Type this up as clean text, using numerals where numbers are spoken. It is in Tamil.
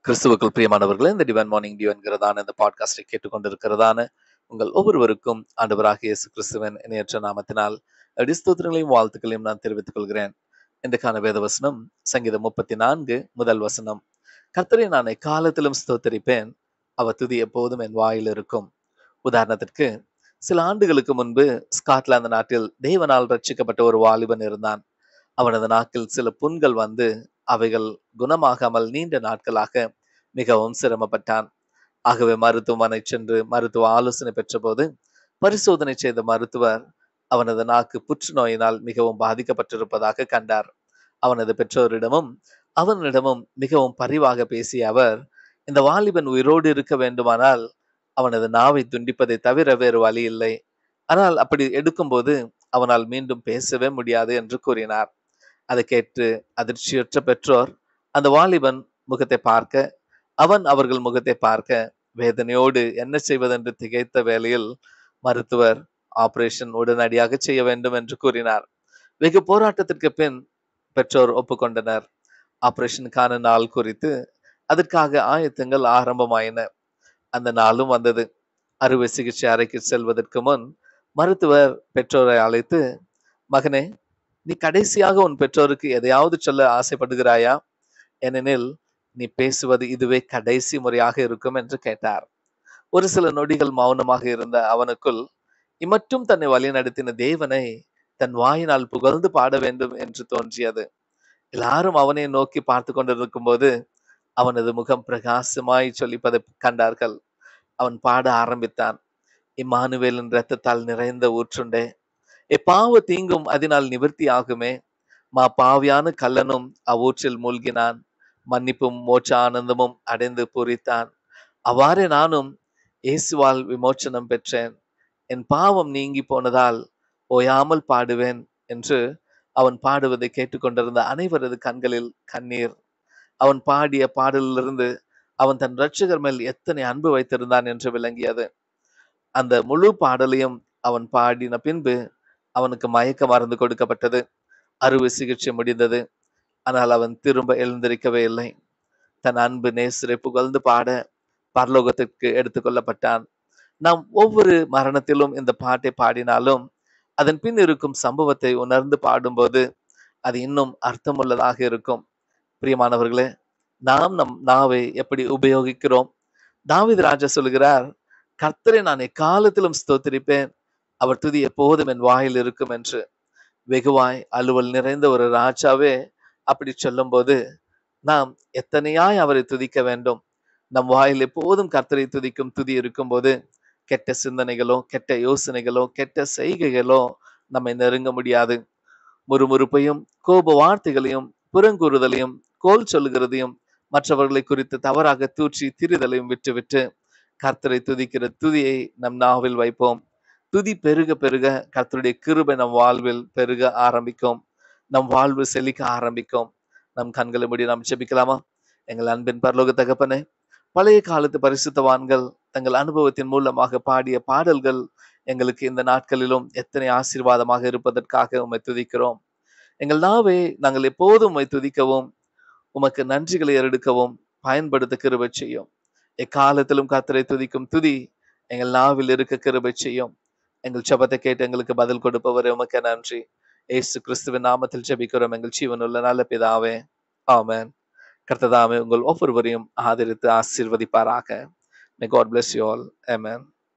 கிறிஸ்துவுக்குள் பிரியமானவர்களே, இந்த டிவைன் மார்னிங் டியூ என்கிறதான இந்த பாட்காஸ்டை கேட்டுக்கொண்டிருக்கிறதான உங்கள் ஒவ்வொருவருக்கும் ஆண்டவராகிய இயேசு கிறிஸ்துவின் இணையற்ற நாமத்தினால் ஸ்தோத்திரங்களையும் வாழ்த்துக்களையும் நான் தெரிவித்துக் கொள்கிறேன். இன்றைக்கான வேத வசனம் சங்கீதம் 34 முதல் வசனம். கர்த்தரை நான் எக்காலத்திலும் ஸ்தோத்தரிப்பேன், அவர் துதி எப்போதும் என் வாயில் இருக்கும். உதாரணத்திற்கு, சில ஆண்டுகளுக்கு முன்பு ஸ்காட்லாந்து நாட்டில் தேவனால் ரட்சிக்கப்பட்ட ஒரு வாலிபன் இருந்தான். அவனது நாக்கில் சில புண்கள் வந்து அவைகள் குணமாகாமல் நீண்ட நாட்களாக மிகவும் சிரமப்பட்டான். ஆகவே மருத்துவமனை சென்று மருத்துவ ஆலோசனை பெற்றபோது பரிசோதனை செய்த மருத்துவர் அவனது நாக்கு புற்றுநோயினால் மிகவும் பாதிக்கப்பட்டிருப்பதாக கண்டார். அவனது பெற்றோரிடமும் அவனிடமும் மிகவும் பரிவாக பேசிய அவர், இந்த வாலிபன் உயிரோடு இருக்க வேண்டுமானால் அவனது நாவை துண்டிப்பதை தவிர வேறு வழி இல்லை. ஆனால் அப்படி எடுக்கும்போது அவனால் மீண்டும் பேசவே முடியாது என்று கூறினார். அதை கேட்டு அதிர்ச்சியுற்ற பெற்றோர் அந்த வாலிபன் முகத்தை பார்க்க, அவன் அவர்கள் முகத்தை பார்க்க வேதனையோடு என்ன செய்வதென்று திகைத்த வேளையில் மருத்துவர் ஆபரேஷன் உடனடியாக செய்ய வேண்டும் என்று கூறினார். வெகு போராட்டத்திற்கு பின் பெற்றோர் ஒப்புக்கொண்டனர். ஆபரேஷனுக்கான நாள் குறித்து அதற்காக ஆயத்தங்கள் ஆரம்பமாயின. அந்த நாளும் வந்தது. அறுவை சிகிச்சை அறைக்கு செல்வதற்கு முன் மருத்துவர் பெற்றோரை அழைத்து, மகனே, நீ கடைசியாக உன் பெற்றோருக்கு எதையாவது சொல்ல ஆசைப்படுகிறாயா? ஏனெனில் நீ பேசுவது இதுவே கடைசி முறையாக இருக்கும் என்று கேட்டார். ஒரு சில நொடிகள் மௌனமாக இருந்த அவனுக்குள் இம்மட்டும் தன்னை வழிநடத்தின தேவனை தன் வாயினால் புகழ்ந்து பாட வேண்டும் என்று தோன்றியது. எல்லாரும் அவனை நோக்கி பார்த்து கொண்டிருக்கும் போது அவனது முகம் பிரகாசமாய் சொல்லிப்பதை கண்டார்கள். அவன் பாட ஆரம்பித்தான். இம்மானுவேலின் இரத்தத்தால் நிறைந்த ஊற்றுண்டே, எப்பாவ தீங்கும் அதனால் நிவர்த்தி ஆகுமே. மா பாவியான கல்லனும் அவ்வூற்றில் மூழ்கினான், மன்னிப்பும் மோட்ச ஆனந்தமும் அடைந்து பூரித்தான். அவ்வாறே நானும் இயேசுவால் விமோச்சனம் பெற்றேன். என் பாவம் நீங்கி போனதால் ஓயாமல் பாடுவேன் என்று அவன் பாடுவதை கேட்டுக்கொண்டிருந்த அனைவரது கண்களில் கண்ணீர். அவன் பாடிய பாடலிலிருந்து அவன் தன் இரட்சகர் மேல் எத்தனை அன்பு வைத்திருந்தான் என்று விளங்கியது. அந்த முழு பாடலையும் அவன் பாடின பின்பு அவனுக்கு மயக்க மருந்து கொடுக்கப்பட்டது. அறுவை சிகிச்சை முடிந்தது. ஆனால் அவன் திரும்ப எழுந்திருக்கவே இல்லை. தன் அன்பு நேசரை புகழ்ந்து பாட பரலோகத்திற்கு எடுத்துக்கொள்ளப்பட்டான். நாம் ஒவ்வொரு மரணத்திலும் இந்த பாட்டை பாடினாலும் அதன் பின் இருக்கும் சம்பவத்தை உணர்ந்து பாடும்போது அது இன்னும் அர்த்தமுள்ளதாக இருக்கும். பிரியமானவர்களே, நாம் நம் நாவை எப்படி உபயோகிக்கிறோம்? தாவீது ராஜா சொல்கிறார், கர்த்தரை நான் எக்காலத்திலும் ஸ்தோத்திரிப்பேன், அவர் துதி எப்போதும் என் வாயில் இருக்கும் என்று. வெகுவாய் அலுவல் நிறைந்த ஒரு ராஜாவே அப்படி சொல்லும் போது நாம் எத்தனையாய் அவரை துதிக்க வேண்டும். நம் வாயில் எப்போதும் கர்த்தரை துதிக்கும் துதி இருக்கும் போது கெட்ட சிந்தனைகளோ, கெட்ட யோசனைகளோ, கெட்ட செய்கைகளோ நம்மை நெருங்க முடியாது. முறுமுறுப்பையும் கோப வார்த்தைகளையும் புறங்கூறுதலையும் கோல் சொல்லுகிறதையும் மற்றவர்களை குறித்து தவறாக தூற்றி திரிதலையும் விட்டுவிட்டு கர்த்தரை துதிக்கிற துதியை நம் நாவில் வைப்போம். துதி பெருக பெருக கர்த்தருடைய கிருபை நம் வாழ்வில் பெருக ஆரம்பிக்கும். நம் வாழ்வு செழிக்க ஆரம்பிக்கும். நம் கண்களை மூடி நாம் ஜெபிக்கலாமா? எங்கள் அன்பின் பரலோக தகப்பனே, பழைய காலத்து பரிசுத்தவான்கள் தங்கள் அனுபவத்தின் மூலமாக பாடிய பாடல்கள் எங்களுக்கு இந்த நாட்களிலும் எத்தனை ஆசீர்வாதமாக இருப்பதற்காக உம்மை துதிக்கிறோம். எங்கள் நாவை நாங்கள் எப்போதும் உம்மை துதிக்கவும் உமக்கு நன்றிகளை எடுக்கவும் பயன்படுத்த கிருபை செய்யும். எக்காலத்திலும் கர்த்தரை துதிக்கும் துதி எங்கள் நாவில் இருக்க கிருபை செய்யும். எங்கள் ஜெபத்தை கேட்டு எங்களுக்கு பதில் கொடுப்பவரே உமக்கு நன்றி. இயேசு கிறிஸ்துவின் நாமத்தில் ஜெபிக்கிறோம் எங்கள் ஜீவனுள்ள நல்ல பிதாவே, ஆமென். கர்த்தர் தாமே உங்கள் ஒவ்வொருவரையும் ஆதரித்து ஆசீர்வதிப்பாராக. May God bless you all. Amen.